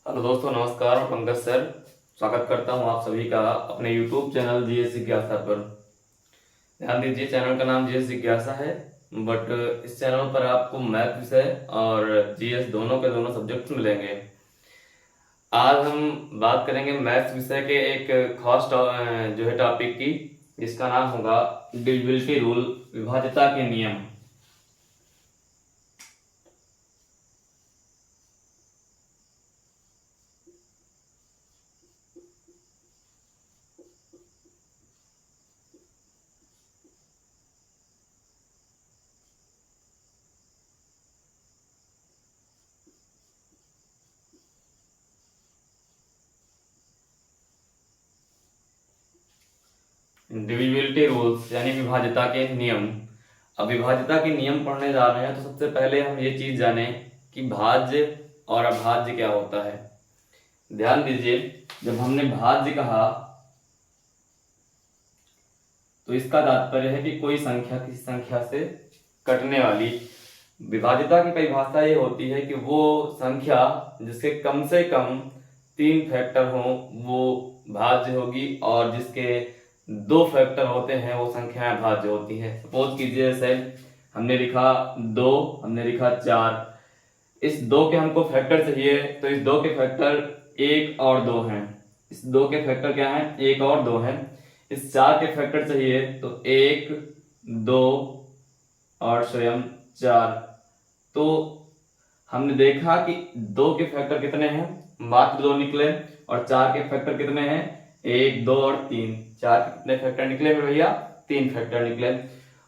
Hello दोस्तों, नमस्कार। मैं पंकज सर स्वागत करता हूं आप सभी का अपने YouTube चैनल जीएस जिज्ञासा पर। ध्यान दीजिए, चैनल का नाम जीएस जिज्ञासा है, बट इस चैनल पर आपको मैथ विषय और जीएस दोनों के दोनों सब्जेक्ट मिलेंगे। आज हम बात करेंगे मैथ्स विषय के एक खास जो है टॉपिक की, जिसका नाम होगा डिविजिबिलिटी रूल, विभाज्यता के नियम। डिविजिबिलिटी रूल्स यानी विभाज्यता के नियम। अब विभाज्यता के नियम पढ़ने जा रहे हैं तो सबसे पहले हम ये चीज जाने कि भाज्य और अभाज्य क्या होता है। ध्यान दीजिए, जब हमने भाज्य कहा तो इसका तात्पर्य है कि कोई संख्या किसी संख्या से कटने वाली। विभाज्यता की परिभाषा ये होती है कि वो संख्या जिसके कम से कम 3 फैक्टर हो वो भाज्य होगी, और जिसके 2 फैक्टर होते हैं वो संख्याएं भाज्य होती है। सपोज कीजिए, जैसे हमने लिखा 2, हमने लिखा 4। इस 2 के हमको फैक्टर चाहिए, तो इस 2 के फैक्टर 1 और 2 हैं। इस 2 के फैक्टर क्या हैं? 1 और 2 हैं। इस 4 के फैक्टर चाहिए तो 1, 2 और स्वयं 4। तो हमने देखा कि 2 के फैक्टर कितने हैं? मात्र 2 निकले। और 4 के फैक्टर कितने हैं? 1, 2 और 3। 4 के कितने फैक्टर निकले मेरे भैया? 3 फैक्टर निकले।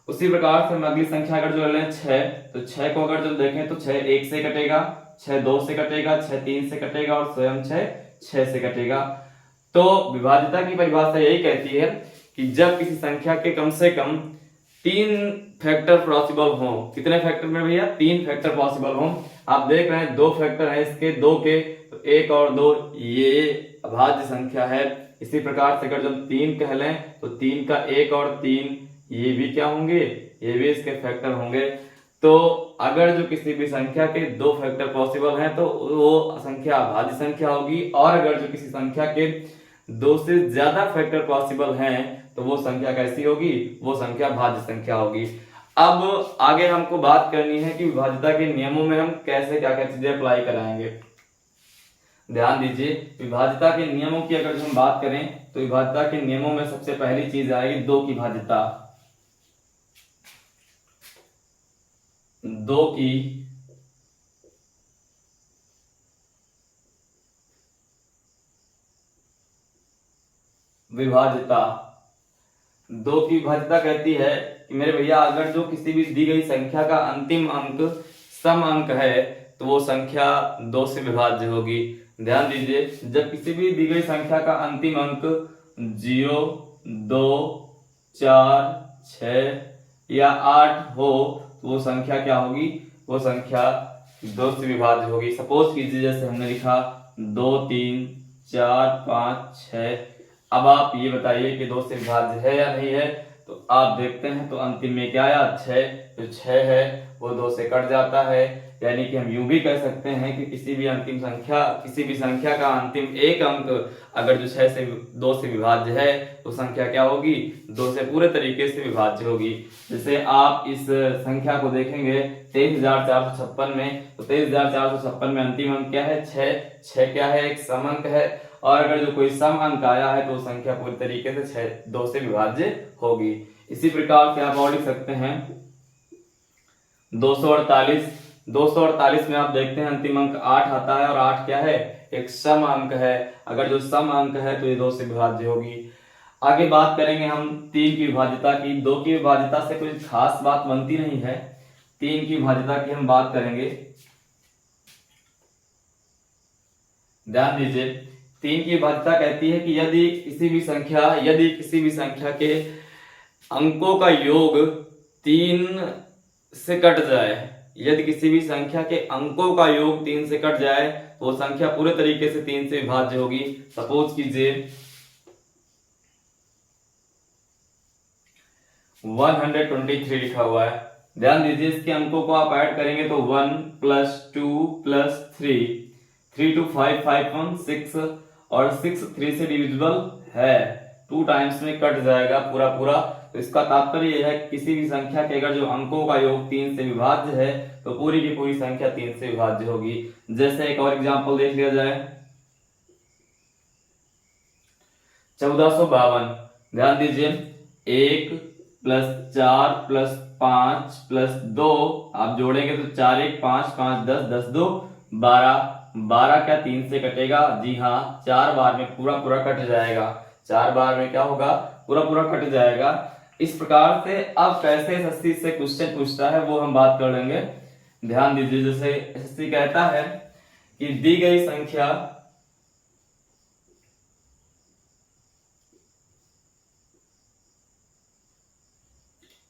उसी प्रकार से हम अगली संख्या अगर जो लें 6, तो 6 को अगर जो देखें तो 6 1 से कटेगा, 6 2 से कटेगा, 6 3 से कटेगा और स्वयं 6 से कटेगा। तो विभाज्यता की परिभाषा यही कहती है कि जब किसी संख्या के कम से कम 3 फैक्टर पॉसिबल हो। कितने फैक्टर में भैया? 3 फैक्टर पॉसिबल हो। आप देख रहे हैं 2 फैक्टर है इसके, 2 के, तो 1 और 2 ये अभाज्य संख्या है। इसी प्रकार से अगर जब 3 कह लें तो 3 का 1 और 3 ये भी क्या होंगे? ये भी इसके फैक्टर होंगे। तो अगर जो किसी भी संख्या के 2 फैक्टर पॉसिबल हैं तो वो संख्या अभाज्य संख्या होगी, और अगर जो किसी संख्या के 2 से ज्यादा फैक्टर पॉसिबल हैं तो वो संख्या कैसी होगी? वो संख्या भाज्य संख्या होगी। अब आगे हमको बात करनी है कि विभाज्यता के नियमों में हम कैसे क्या क्या चीजें अप्लाई कराएंगे। ध्यान दीजिए, विभाज्यता के नियमों की अगर हम बात करें तो विभाज्यता के नियमों में सबसे पहली चीज आएगी 2 की भाज्यता। 2 की विभाज्यता। 2 की विभाज्यता कहती है कि मेरे भैया अगर जो किसी भी दी गई संख्या का अंतिम अंक सम अंक है तो वो संख्या 2 से विभाज्य होगी। ध्यान दीजिए, जब किसी भी दी गई संख्या का अंतिम अंक 0, 2, 4, 6 या 8 हो तो वो संख्या क्या होगी? वो संख्या 2 से विभाज्य होगी। सपोज कीजिए, जैसे हमने लिखा 2, 3, 4, 5, 6। अब आप ये बताइए कि 2 से विभाज्य है या नहीं है। तो आप देखते हैं तो अंतिम में क्या आया? 6। जो 6 है वो 2 से कट जाता है। यानी कि हम यूं भी कह सकते हैं कि किसी भी किसी भी संख्या का अंतिम एक अंक अगर जो 6 से 2 से विभाज्य है तो संख्या क्या होगी? 2 से पूरे तरीके से विभाज्य होगी। जैसे आप इस संख्या को देखेंगे 23,456 में, तो 23,456 में अंतिम अंक क्या है? 6। 6 क्या है? एक सम अंक है। और अगर जो कोई सम अंक आया है तो संख्या पूरी तरीके से 2 से विभाज्य होगी। इसी प्रकार से आप और लिख सकते हैं 248। 248 में आप देखते हैं अंतिम अंक 8 आता है, और 8 क्या है? एक सम अंक है। अगर जो सम अंक है तो ये 2 से विभाज्य होगी। आगे बात करेंगे हम 3 की विभाज्यता की। 2 की विभाज्यता से कोई खास बात बनती नहीं है। 3 की विभाज्यता की हम बात करेंगे। ध्यान दीजिए, 3 की विभाज्यता कहती है कि यदि किसी भी संख्या के अंकों का योग 3 से कट जाए, यदि किसी भी संख्या के अंकों का योग 3 से कट जाए तो वो संख्या पूरे तरीके से 3 से विभाज्य होगी। सपोज कीजिए 123 लिखा हुआ है। ध्यान दीजिए, इसके अंकों को आप ऐड करेंगे तो 1 + 2 + 3, 3 2 5 5 1 6 और 6 3 से डिविजिबल है, 2 टाइम्स में कट जाएगा पूरा पूरा। तो इसका तात्पर्य यह है किसी भी संख्या के अगर जो अंकों का योग 3 से विभाज्य है तो पूरी की पूरी संख्या 3 से विभाज्य होगी। जैसे एक और एग्जांपल देख लिया जाए, 1452। ध्यान दीजिए, 1 + 4 + 5 + 2 आप जोड़ेंगे तो 4 1 5 5 10 10 2 12, 12 क्या 3 से कटेगा? जी हाँ, 4 बार में पूरा पूरा कट जाएगा। 4 बार में क्या होगा? पूरा पूरा कट जाएगा। इस प्रकार से अब कैसे एसएससी से क्वेश्चन पूछता है वो हम बात कर लेंगे। ध्यान दीजिए, जैसे एसएससी कहता है कि दी गई संख्या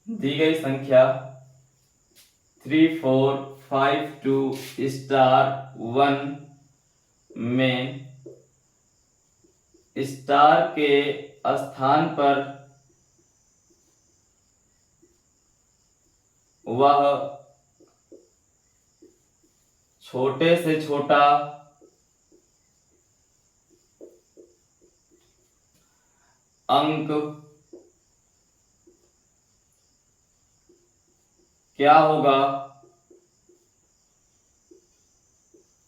दी गई संख्या 3 4 5 2 1 में स्टार के स्थान पर वह छोटे से छोटा अंक क्या होगा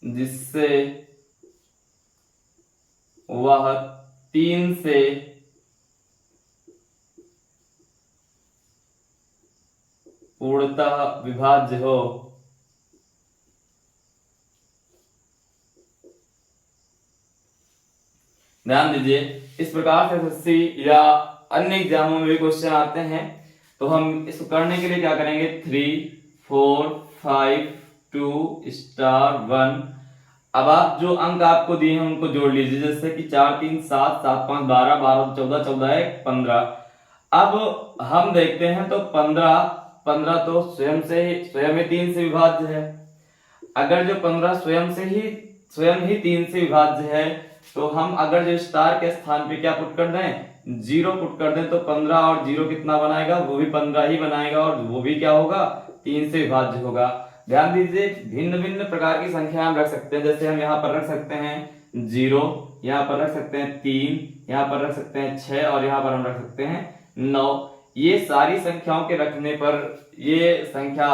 जिससे वह 3 से पूर्णतः विभाज्य हो। ध्यान दीजिए, इस प्रकार से एसएससी या अन्य एग्जामों में भी क्वेश्चन आते हैं। तो हम इसको करने के लिए क्या करेंगे, 3 4 5 2 1। अब आप जो अंक आपको दिए हैं उनको जोड़ लीजिए, जैसे कि 4 3 7 7 5 12 12 14 14 1 15। अब हम देखते हैं तो 15 तो स्वयं ही 3 से विभाज्य है। अगर जो 15 स्वयं ही 3 से विभाज्य है तो हम अगर जो स्टार के स्थान पे क्या पुट कर दें, 0 पुट कर दें, तो 15 और 0 कितना बनाएगा? वो भी 15 ही बनाएगा और वो भी क्या होगा? 3 से विभाज्य होगा। ध्यान दीजिए, भिन्न भिन्न प्रकार की संख्या हम रख सकते हैं। जैसे हम यहाँ पर रख सकते हैं 0, यहाँ पर रख सकते हैं 3, यहाँ पर रख सकते हैं 6 और यहाँ पर हम रख सकते हैं 9। ये सारी संख्याओं के रखने पर ये संख्या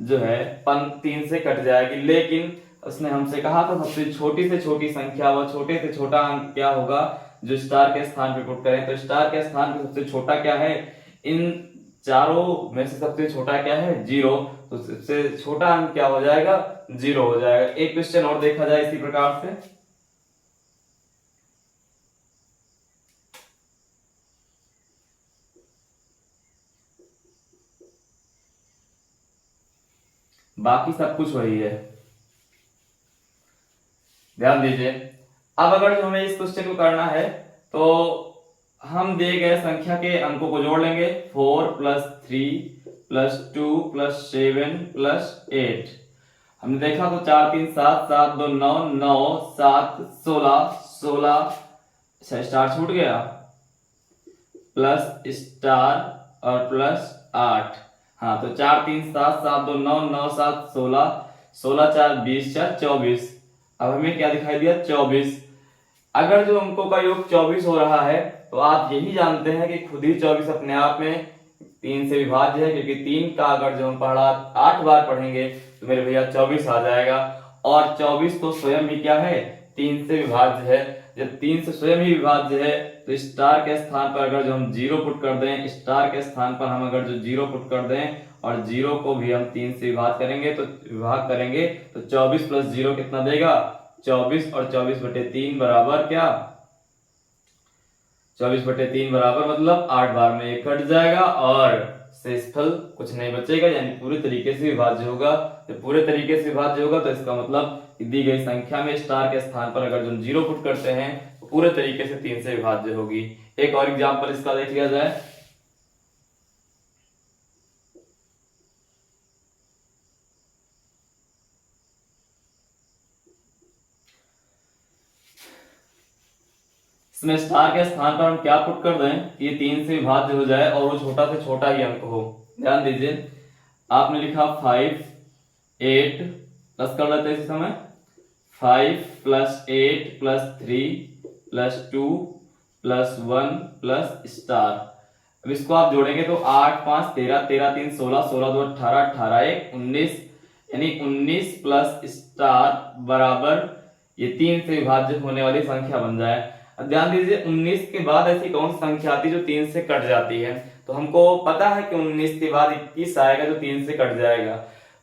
जो है 3 से कट जाएगी। लेकिन उसने हमसे कहा था सबसे छोटी से छोटी संख्या व छोटे से छोटा अंक क्या होगा जो स्टार के स्थान पे पुट करें। तो स्टार के स्थान पे सबसे छोटा क्या है? इन चारों में से सबसे छोटा क्या है? 0। तो सबसे छोटा अंक क्या हो जाएगा? 0 हो जाएगा। एक क्वेश्चन और देखा जाए इसी प्रकार से, बाकी सब कुछ वही है। ध्यान दीजिए, अब अगर जो हमें इस क्वेश्चन को करना है तो हम दिए गए संख्या के अंकों को जोड़ लेंगे। 4 + 3 + 2 + 7 + 8। हमने देखा तो 4 3 7 7 2 9 9 7 16 16 स्टार छूट गया, प्लस स्टार और प्लस 8। हाँ, तो 4 3 7 7 2 9 9 7 16 16 4 20 4 24। अब हमें क्या दिखाई दिया? 24। अगर जो अंकों का योग 24 हो रहा है तो आप यही जानते हैं कि खुद ही 24 अपने आप में 3 से विभाज्य है, क्योंकि 3 का अगर जो हम पढ़ा 8 बार पढ़ेंगे तो मेरे भैया 24 आ जाएगा। और 24 तो स्वयं ही क्या है? 3 से विभाज्य है। जब 3 से स्वयं ही विभाज्य है तो स्टार के स्थान पर अगर जो हम 0 पुट कर दें, स्टार के स्थान पर हम अगर जो 0 पुट कर दें और 0 को भी हम 3 से विभाग करेंगे तो 24 + 0 कितना देगा? 24 और 24/3 बराबर क्या? 24/3 बराबर मतलब 8 बार में एक कट जाएगा और शेषफल कुछ नहीं बचेगा, यानी पूरे तरीके से विभाज्य होगा। जब पूरे तरीके से विभाज्य होगा तो इसका मतलब दी गई संख्या में स्टार के स्थान पर अगर जो 0 पुट करते हैं तो पूरे तरीके से 3 से विभाज्य होगी। एक और एग्जांपल इसका देख लिया जाए। इसमें स्टार के स्थान पर हम क्या पुट कर दें कि ये 3 से विभाज्य हो जाए और वो छोटा से छोटा ही अंक हो। ध्यान दीजिए, आपने लिखा 5 8 प्लस कर लेते हैं इसी समय 5 + 8 + 3 + 2 + 1 + स्टार। अब इसको आप जोड़ेंगे तो 8 5 13, 13 3 16, 16 2 18, 18 1 19, यानी 19 प्लस स्टार बराबर ये 3 से विभाज्य होने वाली संख्या बन जाए। अब ध्यान दीजिए 19 के बाद ऐसी कौन सी संख्या आती है जो 3 से कट जाती है, तो हमको पता है कि 19 के बाद 21 आएगा जो 3 से कट जाएगा।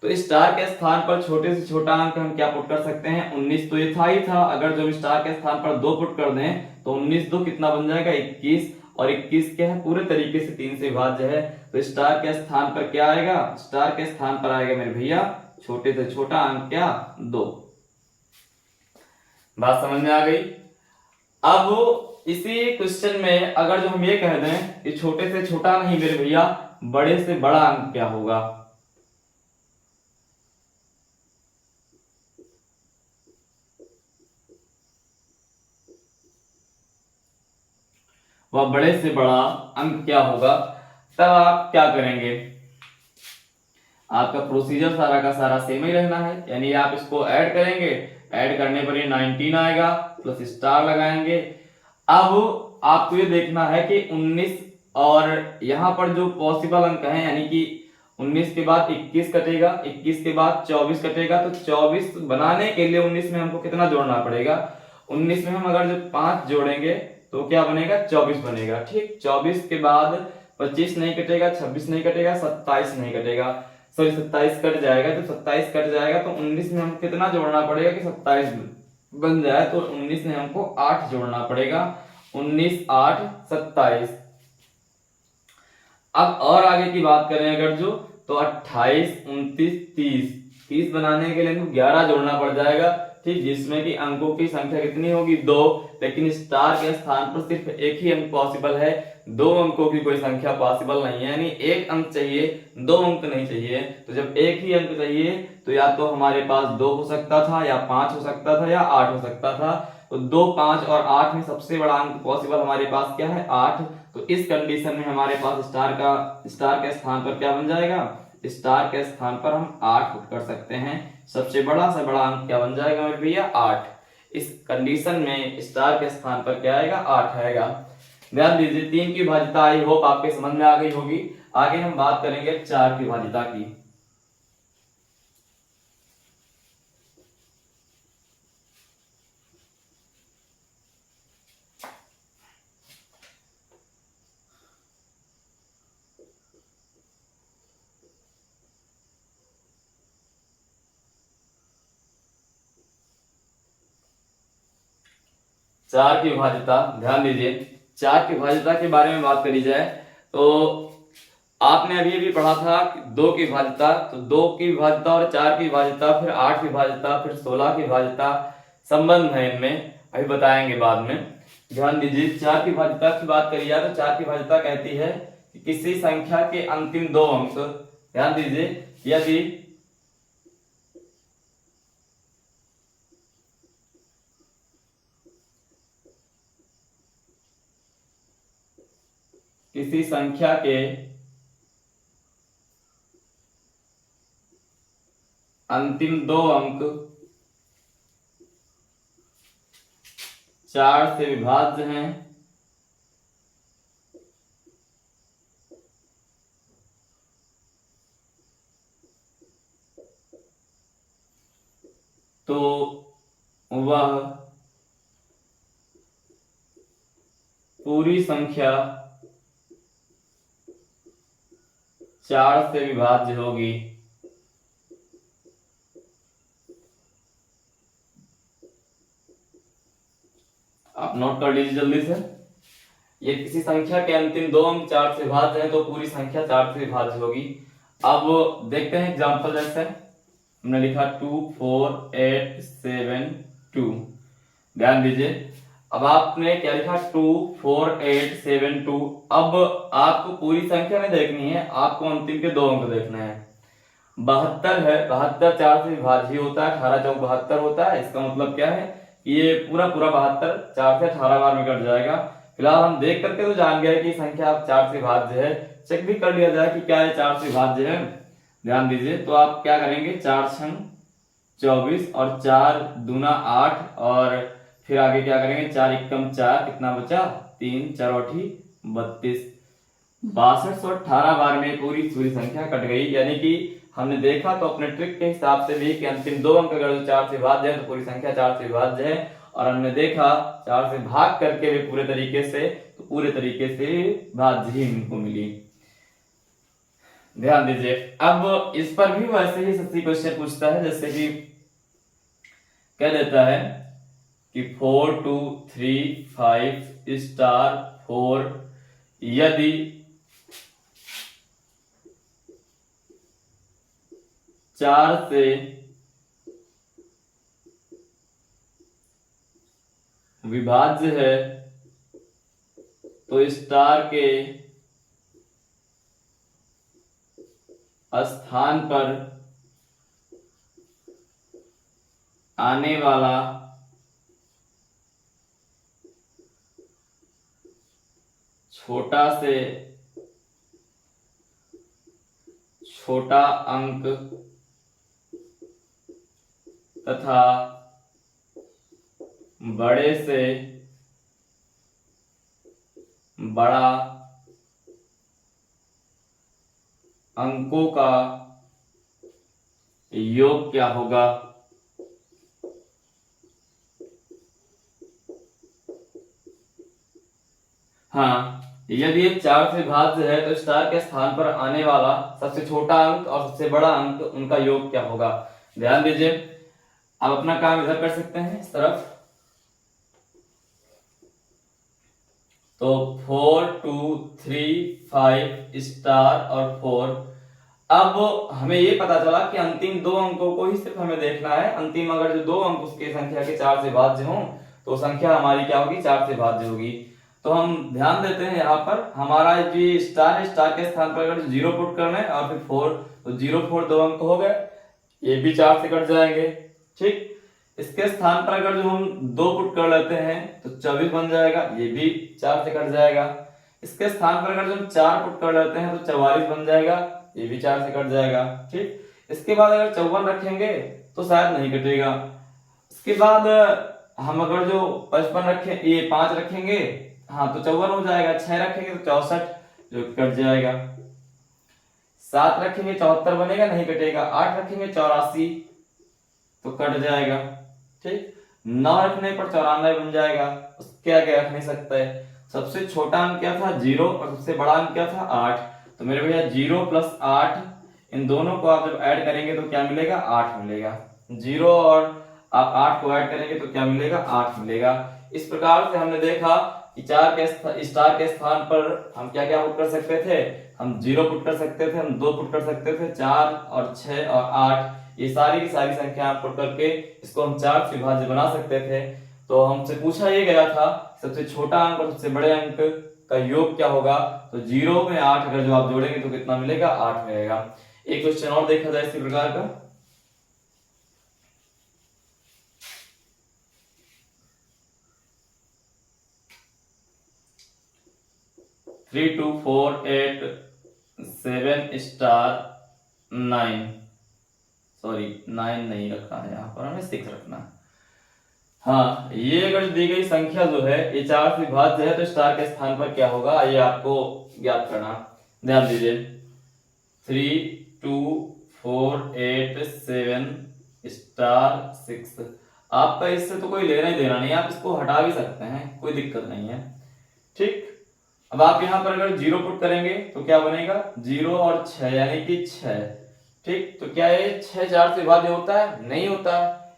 तो स्टार के स्थान पर छोटे से छोटा अंक हम क्या पुट कर सकते हैं, 19 तो ये था ही था, अगर जो स्टार के स्थान पर 2 पुट कर दें तो 19 2 कितना बन जाएगा 21, और 21 क्या है पूरे तरीके से 3 से विभाज्य है। तो स्टार के स्थान पर क्या आएगा, स्टार के स्थान पर आएगा मेरे भैया छोटे से छोटा अंक क्या 2। बात समझ में आ गई। अब इसी क्वेश्चन में अगर जो हम ये कह दें कि छोटे से छोटा नहीं मेरे भैया बड़े से बड़ा अंक क्या होगा, वह बड़े से बड़ा अंक क्या होगा, तब आप क्या करेंगे, आपका प्रोसीजर सारा का सारा सेम ही रहना है, यानी आप इसको ऐड करेंगे, ऐड करने पर ये 19 आएगा प्लस स्टार लगाएंगे। अब आपको ये देखना है कि 19 और यहाँ पर जो पॉसिबल अंक है, यानी कि 19 के बाद 21 कटेगा, 21 के बाद 24 कटेगा, तो 24 बनाने के लिए 19 में हमको कितना जोड़ना पड़ेगा, 19 में हम अगर जो 5 जोड़ेंगे तो क्या बनेगा 24 बनेगा। ठीक, 24 के बाद 25 नहीं कटेगा, 26 नहीं कटेगा, 27 नहीं कटेगा, सॉरी 27 कट जाएगा, तो 27 कट जाएगा तो 19 में हम कितना जोड़ना पड़ेगा कि 27 बन जाए, तो 19 में हमको 8 जोड़ना पड़ेगा, 19 8 27। अब और आगे की बात करें अगर जो, तो 28 29 30, 30 बनाने के लिए हमको 11 जोड़ना पड़ जाएगा। ठीक, जिसमें कि अंकों की संख्या कितनी होगी 2, लेकिन स्टार के स्थान पर सिर्फ एक ही अंक पॉसिबल है, 2 अंकों की कोई संख्या पॉसिबल नहीं है, यानी एक अंक चाहिए 2 अंक नहीं चाहिए। तो जब एक ही अंक चाहिए तो या तो हमारे पास 2 हो सकता था, या 5 हो सकता था, या 8 हो सकता था। तो 2 5 और 8 में सबसे बड़ा अंक पॉसिबल हमारे पास क्या है 8। तो इस कंडीशन में हमारे पास स्टार के स्थान पर क्या बन जाएगा, स्टार के स्थान पर हम 8 पुट कर सकते हैं, सबसे बड़ा से बड़ा अंक क्या बन जाएगा मेरे भैया 8। इस कंडीशन में स्टार के स्थान पर क्या आएगा 8 आएगा। ध्यान दीजिए 3 की भाज्यता आई होप आपके समझ में आ गई होगी। आगे हम बात करेंगे 4 की भाज्यता की। चार की विभाज्यता, ध्यान दीजिए 4 की विभाज्यता के बारे में बात करी जाए तो आपने अभी अभी पढ़ा था 2 की विभाज्यता, तो 2 की विभाज्यता और 4 की विभाज्यता, फिर 8 की विभाज्यता, फिर 16 की विभाज्यता, संबंध है इनमें, अभी बताएंगे बाद में। ध्यान दीजिए 4 की विभाज्यता की बात करी जाए तो 4 की विभाज्यता कहती है कि किसी संख्या के अंतिम 2 अंक, ध्यान दीजिए यदि किसी संख्या के अंतिम 2 अंक 4 से विभाज्य हैं तो वह पूरी संख्या 4 से विभाज्य होगी। आप नोट कर लीजिए जल्दी से, ये किसी संख्या के अंतिम 2 अंक 4 से विभाज्य है तो पूरी संख्या 4 से विभाज्य होगी। अब देखते हैं एग्जांपल, जैसे हमने लिखा 2 4 8 7 2, ध्यान दीजिए अब आपने क्या लिखा 2 4 8 7 2। अब आपको पूरी संख्या नहीं देखनी है, आपको अंतिम के 2 अंक देखने हैं। 72 है, 72 4 से विभाज्य होता है, 18 चौक 72 होता है। इसका मतलब क्या है कि ये पूरा 72 4 से 18 बार में कट जाएगा। फिलहाल हम देख करके तो जान गए कि संख्या 4 से विभाज्य है, चेक भी कर लिया जाए कि क्या ये 4 से विभाज्य है। ध्यान दीजिए तो आप क्या करेंगे 4 छंग 24 और 4 दूना 8 और फिर आगे क्या करेंगे, 4 एकम 4, कितना बचा 3, 4 32। 6218 बार में पूरी पूरी संख्या कट गई। यानी कि हमने देखा तो अपने ट्रिक के हिसाब से भी कि अंतिम दो अंक अगर 4 से भाज्य है तो पूरी संख्या 4 से भाज्य है, और हमने देखा 4 से भाग करके भी पूरे तरीके से, तो पूरे तरीके से भाज्य ही इनको मिली। ध्यान दीजिए, अब इस पर भी वैसे ही सच्ची क्वेश्चन पूछता है, जैसे कि कह देता है कि 4 2 3 5 स्टार 4 यदि 4 से विभाज्य है तो स्टार के स्थान पर आने वाला छोटा से छोटा अंक तथा बड़े से बड़ा अंकों का योग क्या होगा। हाँ, यदि ये 4 से भाज्य है तो स्टार के स्थान पर आने वाला सबसे छोटा अंक और सबसे बड़ा अंक, उनका योग क्या होगा। ध्यान दीजिए, आप अपना काम इधर कर सकते हैं इस तरफ। तो 4 2 3 5 स्टार और 4। अब हमें ये पता चला कि अंतिम दो अंकों को ही सिर्फ हमें देखना है। अंतिम अगर जो दो अंक उसके संख्या के 4 से भाज्य हों तो संख्या हमारी क्या होगी, 4 से भाज्य होगी। तो हम ध्यान देते हैं यहाँ पर हमारा जो स्टार है, स्टार के स्थान पर अगर 0 पुट करना है और फिर 4, तो 0 4 दो अंक हो गए, ये भी 4 से कट जाएंगे। ठीक, इसके स्थान पर अगर जो हम 2 पुट कर लेते हैं तो 24 बन जाएगा, ये भी 4 से कट जाएगा। इसके स्थान पर अगर जो हम 4 पुट कर लेते हैं तो 44 बन जाएगा, ये भी 4 से कट जाएगा। ठीक, इसके बाद अगर 54 रखेंगे तो शायद नहीं कटेगा। इसके बाद हम अगर जो 55 रखें, ये 5 रखेंगे, हाँ तो 54 हो जाएगा। 6 रखेंगे तो 64, जो कट जाएगा। 7 रखेंगे 74 बनेगा, नहीं कटेगा। 8 रखेंगे 84, तो कट जाएगा। ठीक, 9 रखने पर 94 बन जाएगा, उसके आगे रख नहीं सकते। सबसे छोटा अंक क्या था, 0, और सबसे बड़ा अंक क्या था, 8। तो मेरे भैया 0 प्लस 8, इन दोनों को आप जब ऐड करेंगे तो क्या मिलेगा, 8 मिलेगा। 0 और आप 8 को ऐड करेंगे तो क्या मिलेगा, 8 मिलेगा। इस प्रकार से हमने देखा कि स्टार के स्थान पर हम क्या क्या पुट कर सकते थे, हम 0 पुट कर सकते थे, हम 2 पुट कर सकते थे, 4 और 6 और 8, ये सारी की सारी संख्या पुट करके इसको हम 4 से विभाज्य बना सकते थे। तो हमसे पूछा ये गया था सबसे छोटा अंक और सबसे बड़े अंक का योग क्या होगा। तो 0 में 8 अगर जो आप जोड़ेंगे तो कितना मिलेगा, 8 मिलेगा। एक क्वेश्चन और देखा जाए इसी प्रकार का। 3 2 4 8 7 स्टार 9, सॉरी 9 नहीं रखना है यहाँ पर, हमें 6 रखना है। हाँ, ये अगर दी गई संख्या जो है ये 4 से विभाज्य है तो स्टार के स्थान पर क्या होगा, ये आपको ज्ञात करना। ध्यान दीजिए, 3 2 4 8 7 स्टार 6। आपका इससे तो कोई लेना ही देना नहीं, आप इसको हटा भी सकते हैं, कोई दिक्कत नहीं है। ठीक, अब आप यहाँ पर अगर 0 पुट करेंगे तो क्या बनेगा, 0 और 6 यानी कि 6। ठीक, तो क्या ये 6 4 से विभाज्य होता है, नहीं होता,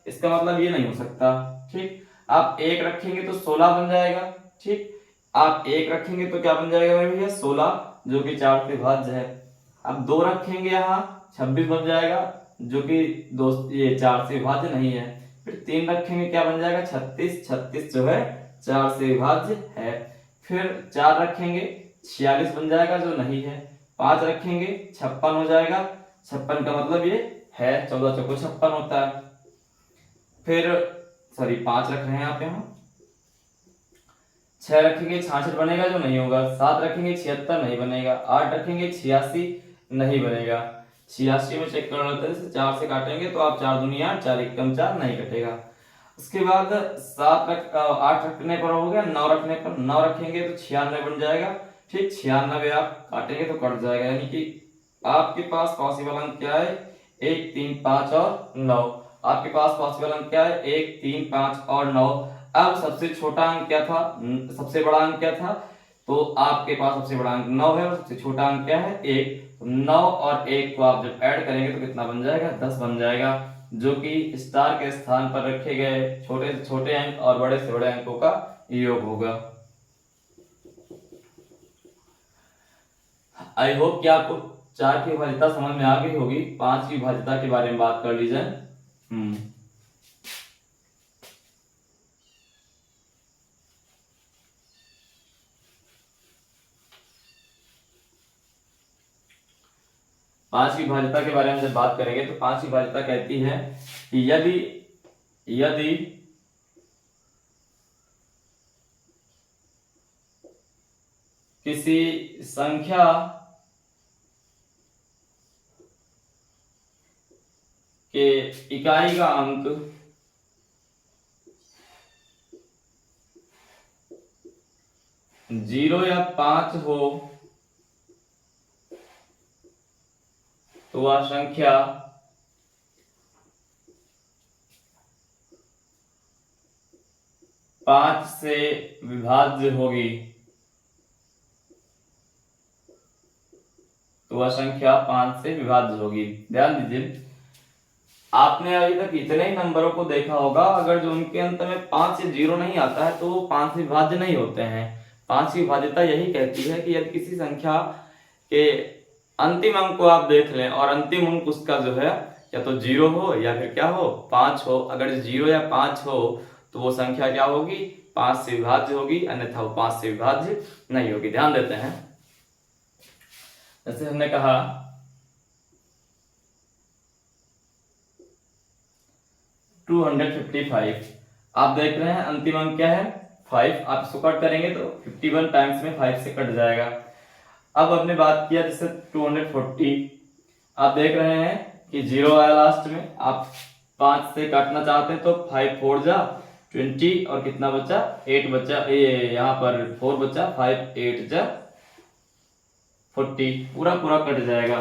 इसका मतलब ये नहीं हो सकता। ठीक, आप 1 रखेंगे तो 16 बन जाएगा। ठीक, आप 1 रखेंगे तो क्या बन जाएगा मेरे भैया, 16, जो कि 4 से विभाज्य है। अब 2 रखेंगे यहाँ 26 बन जाएगा, जो कि ये 4 से विभाज्य नहीं है। फिर 3 रखेंगे क्या बन जाएगा, 36, 36 जो है 4 से विभाज्य है। फिर 4 रखेंगे 46 बन जाएगा, जो नहीं है। 5 रखेंगे 56 हो जाएगा, 56 का मतलब ये है, 14 चौको 56 होता है। फिर सॉरी 5 रख रहे हैं आप यहाँ। 6 रखेंगे 66 बनेगा, जो नहीं होगा। 7 रखेंगे 76 नहीं बनेगा। 8 रखेंगे 86 नहीं बनेगा। 86 में चेक कर लेते हैं, 4 से काटेंगे तो आप 4 दूनी 8, 4 एकम 4 नहीं कटेगा। उसके बाद 8 रखने पर हो गया, 9 रखने पर 9 रखेंगे तो 96 बन जाएगा। ठीक, 96 आप काटेंगे तो कट जाएगा, यानी कि आपके पास पॉसिबल अंक क्या है 1 3 5 और 9। आपके पास पॉसिबल अंक क्या है 1 3 5 और 9। अब सबसे छोटा अंक क्या था, सबसे बड़ा अंक क्या था, तो आपके पास सबसे बड़ा अंक 9 है और सबसे छोटा अंक क्या है 1। 9 और 1 को आप जब ऐड करेंगे तो कितना बन जाएगा 10 बन जाएगा, जो कि स्टार के स्थान पर रखे गए छोटे से छोटे अंक और बड़े से बड़े अंकों का योग होगा। आई होप कि आपको 4 की विभाज्यता समझ में आ गई होगी। 5 की विभाज्यता के बारे में बात कर लीजिए। 5 की विभाज्यता के बारे में जब बात करेंगे तो 5 की विभाज्यता कहती है कि यदि किसी संख्या के इकाई का अंक जीरो या 5 हो तो वह संख्या पांच से विभाज्य होगी, तो वह संख्या 5 से विभाज्य होगी। ध्यान दीजिए, आपने अभी तक इतने ही नंबरों को देखा होगा, अगर जो उनके अंत में 5 या 0 नहीं आता है तो वो 5 से विभाज्य नहीं होते हैं। 5 की विभाज्यता यही कहती है कि यदि किसी संख्या के अंतिम अंक को आप देख लें और अंतिम अंक उसका जो है या तो 0 हो या फिर क्या हो 5 हो, अगर 0 या 5 हो तो वो संख्या क्या होगी 5 से विभाज्य होगी, अन्यथा वो 5 से विभाज्य नहीं होगी। ध्यान देते हैं, जैसे हमने कहा 255, आप देख रहे हैं अंतिम अंक क्या है 5, आप इसको कट करेंगे तो 51 टाइम्स में 5 से कट जाएगा। अब हमने बात किया जैसे 240, आप देख रहे हैं कि 0 आया लास्ट में, आप 5 से काटना चाहते हैं तो 5 4 जा 20 और कितना बचा 8 बचा, ये यहाँ पर 4 बचा, 5 8 जा 40, पूरा पूरा कट जाएगा।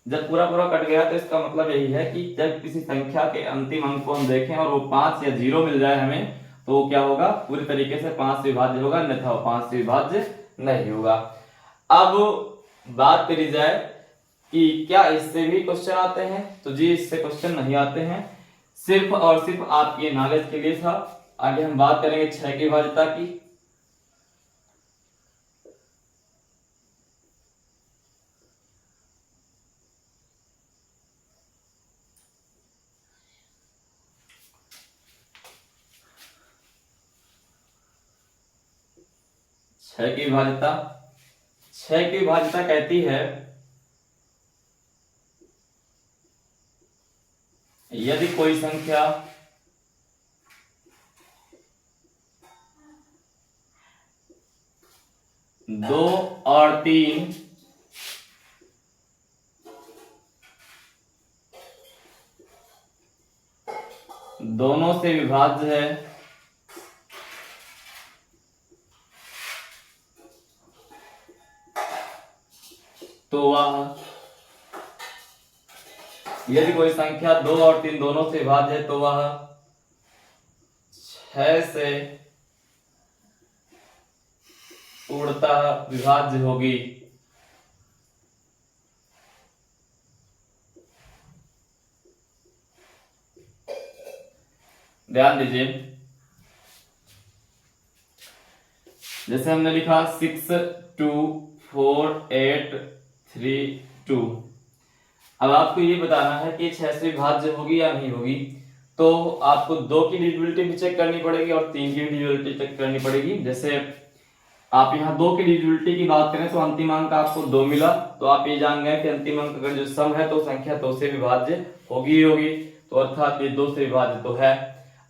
जब पूरा पूरा कट गया तो इसका मतलब यही है कि जब किसी संख्या के अंतिम अंक को हम देखें और वो 5 या 0 मिल जाए हमें, तो वो क्या होगा पूरी तरीके से 5 से विभाज्य होगा, अन्यथा वो 5 से विभाज्य नहीं होगा। अब बात करी जाए कि क्या इससे भी क्वेश्चन आते हैं, तो जी इससे क्वेश्चन नहीं आते हैं, सिर्फ और सिर्फ आपके नॉलेज के लिए था। आगे हम बात करेंगे 6 की विभाज्यता की। छह की विभाज्यता कहती है यदि कोई संख्या दो और 3 दोनों से विभाज्य है तो वह, यदि कोई संख्या 2 और 3 दोनों से विभाज्य है तो वह 6 से पूर्णतः विभाज्य होगी। ध्यान दीजिए, जैसे हमने लिखा 6 2 4 8 3 2। अब आपको ये बताना है कि 6 से विभाज्य होगी या नहीं होगी, तो आपको 2 की डिविजिबिलिटी भी चेक करनी पड़ेगी और 3 की डिविजिबिलिटी चेक करनी पड़ेगी। जैसे आप यहाँ 2 की डिविजिबिलिटी की बात करें तो अंतिम अंक आपको 2 मिला, तो आप ये जान गए कि अंतिम अंक अगर जो सम है तो संख्या 2 से विभाज्य होगी ही होगी, तो अर्थात ये 2 से विभाज्य तो है।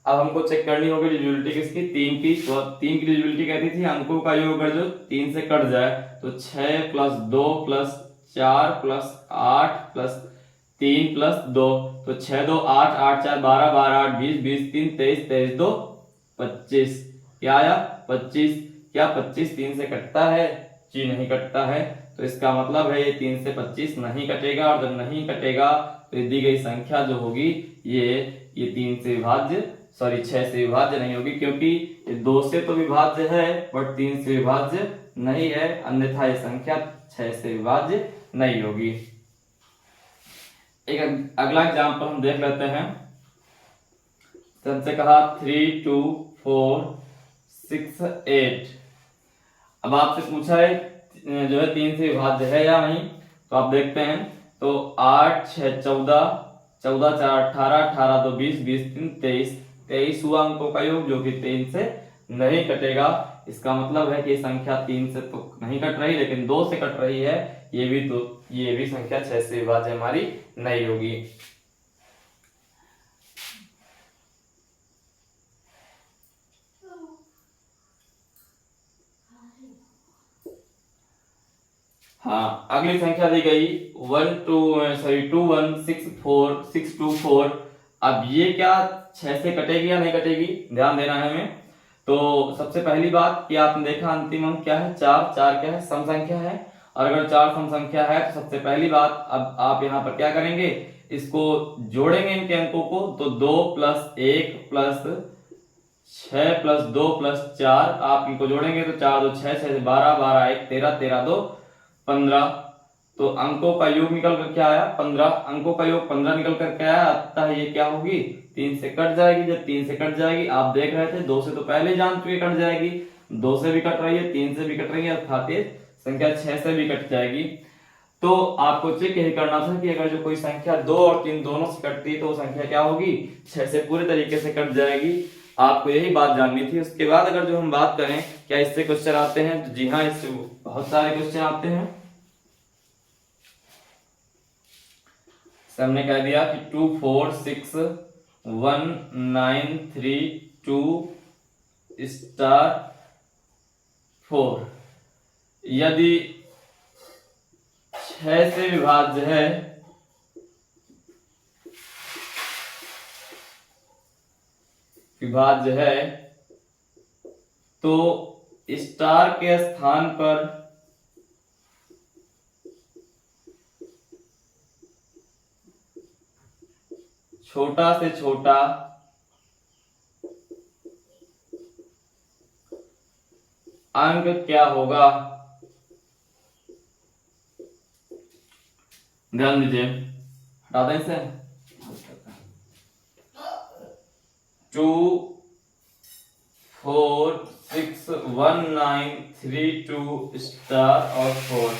अब हमको चेक करनी होगी डिविजिबिलिटी किसकी 3 की, तो 3 की डिविजिबिलिटी कहती थी अंकों का योग अगर जो 3 से कट जाए तो 6 + 2 + 4 + 8 + 3 + 2, तो 6 2 8, 8 4 12, 12 8 20, 20 3 23, 23 2 25। क्या आया? 25। क्या 25 3 से कटता है? जी नहीं कटता है। तो इसका मतलब है ये 3 से 25 नहीं कटेगा, और जब नहीं कटेगा तो दी गई संख्या जो होगी ये 3 से विभाज्य, सॉरी 6 से विभाज्य नहीं होगी, क्योंकि ये 2 से तो विभाज्य है बट 3 से विभाज्य नहीं है, अन्यथा ये संख्या 6 से विभाज्य नहीं होगी। एक अगला एग्जाम्पल हम देख लेते हैं। सबसे कहा 3 2 4 6 8। अब आपसे पूछा है जो है 3 से विभाज्य है या नहीं, तो आप देखते हैं तो 8 6 14, 14 4 18, 18 2 20, 20 3 23, 23 हुआ अंकों का योग जो कि 3 से नहीं कटेगा। इसका मतलब है कि ये संख्या 3 से तो नहीं कट रही लेकिन 2 से कट रही है, ये भी संख्या 6 से विभाज्य हमारी नहीं होगी। हाँ, अगली संख्या दी गई 2164624। अब ये क्या 6 से कटेगी या नहीं कटेगी, ध्यान देना है हमें। तो सबसे पहली बात कि आपने देखा अंतिम अंक क्या है, 4। 4 क्या है? सम संख्या है, और अगर 4 सम संख्या है तो सबसे पहली बात अब आप यहाँ पर क्या करेंगे, इसको जोड़ेंगे इनके अंकों को। तो 2 + 1 + 6 + 2 + 4, आप इनको जोड़ेंगे तो 4 2 6, 6 12, 12 1 13, 13 2 15। तो अंकों का योग निकल कर क्या आया? 15। अंकों का योग 15 निकल कर क्या आया? अतः ये क्या होगी? 3 से कट जाएगी। जब 3 से कट जाएगी, आप देख रहे थे 2 से तो पहले जान चुके कट जाएगी, 2 से भी कट रही है, 3 से भी कट रही है, अर्थात ये संख्या 6 से भी कट जाएगी। तो आपको चेक यही करना था कि अगर जो कोई संख्या 2 और 3 दोनों से कटती है तो वो संख्या क्या होगी? 6 से पूरे तरीके से कट जाएगी। आपको यही बात जाननी थी। उसके बाद अगर जो हम बात करें क्या इससे क्वेश्चन आते हैं, तो जी हाँ, इससे बहुत सारे क्वेश्चन आते हैं। हमने कह दिया कि 2 4 6 1 9 3 2 4। यदि 6 से विभाज्य है तो स्टार के स्थान पर छोटा से छोटा अंक क्या होगा? ध्यान दीजिए, हटा दें इसे। 2 4 6 1 9 3 2 और 4।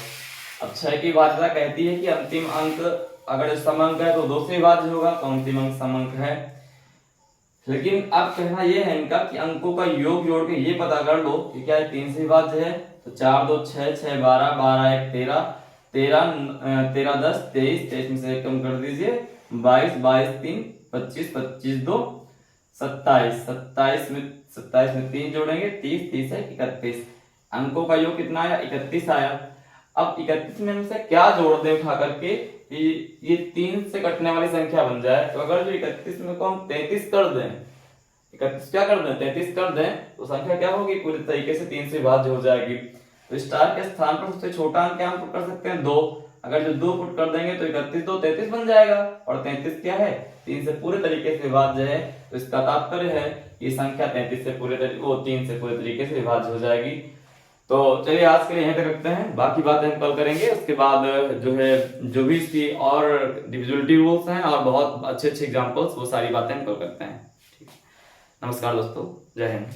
अब 6 की भाज्यता कहती है कि अंतिम अंक अगर समअंक है तो 2 से विभाज्य होगा, तो अंतिम अंक समअंक है। लेकिन अब कहना यह है इनका कि अंकों का योग जोड़ के ये पता कर लो कि क्या 3 से विभाज्य है। तो 4 2 6, 6 12, 12 1 13, 13 13 10 23, 23 में से 1 कम कर दीजिए, 22 22 3 25, 25 2 27, 27 में 3 जोड़ेंगे 30, 30 है 31। अंकों का योग कितना आया? 31 आया। अब 31 में से क्या जोड़ दें उठा करके ये 3 से कटने वाली संख्या बन जाए। तो अगर जो 31 में को हम 33 कर दें, 31 क्या कर दें? 33 कर दें, तो संख्या क्या होगी? पूरी तरीके से 3 से विभाज्य हो जाएगी। तो स्टार के स्थान पर सबसे छोटा अंक क्या हम पुट कर सकते हैं? 2। अगर जो 2 पुट कर देंगे तो 31 2 33 बन जाएगा, और 33 क्या है? 3 से पूरे तरीके से विभाज्य है। तो इसका तात्पर्य है कि संख्या 3 से पूरे तरीके से विभाज्य हो जाएगी। तो चलिए आज के लिए यहीं तक रखते हैं, बाकी बातें हम कल करेंगे। उसके बाद जो है जो भी इसकी और डिविजिबिलिटी रूल्स हैं और बहुत अच्छे एग्जांपल्स, वो सारी बातें हम कल करते हैं। ठीक है, नमस्कार दोस्तों, जय हिंद।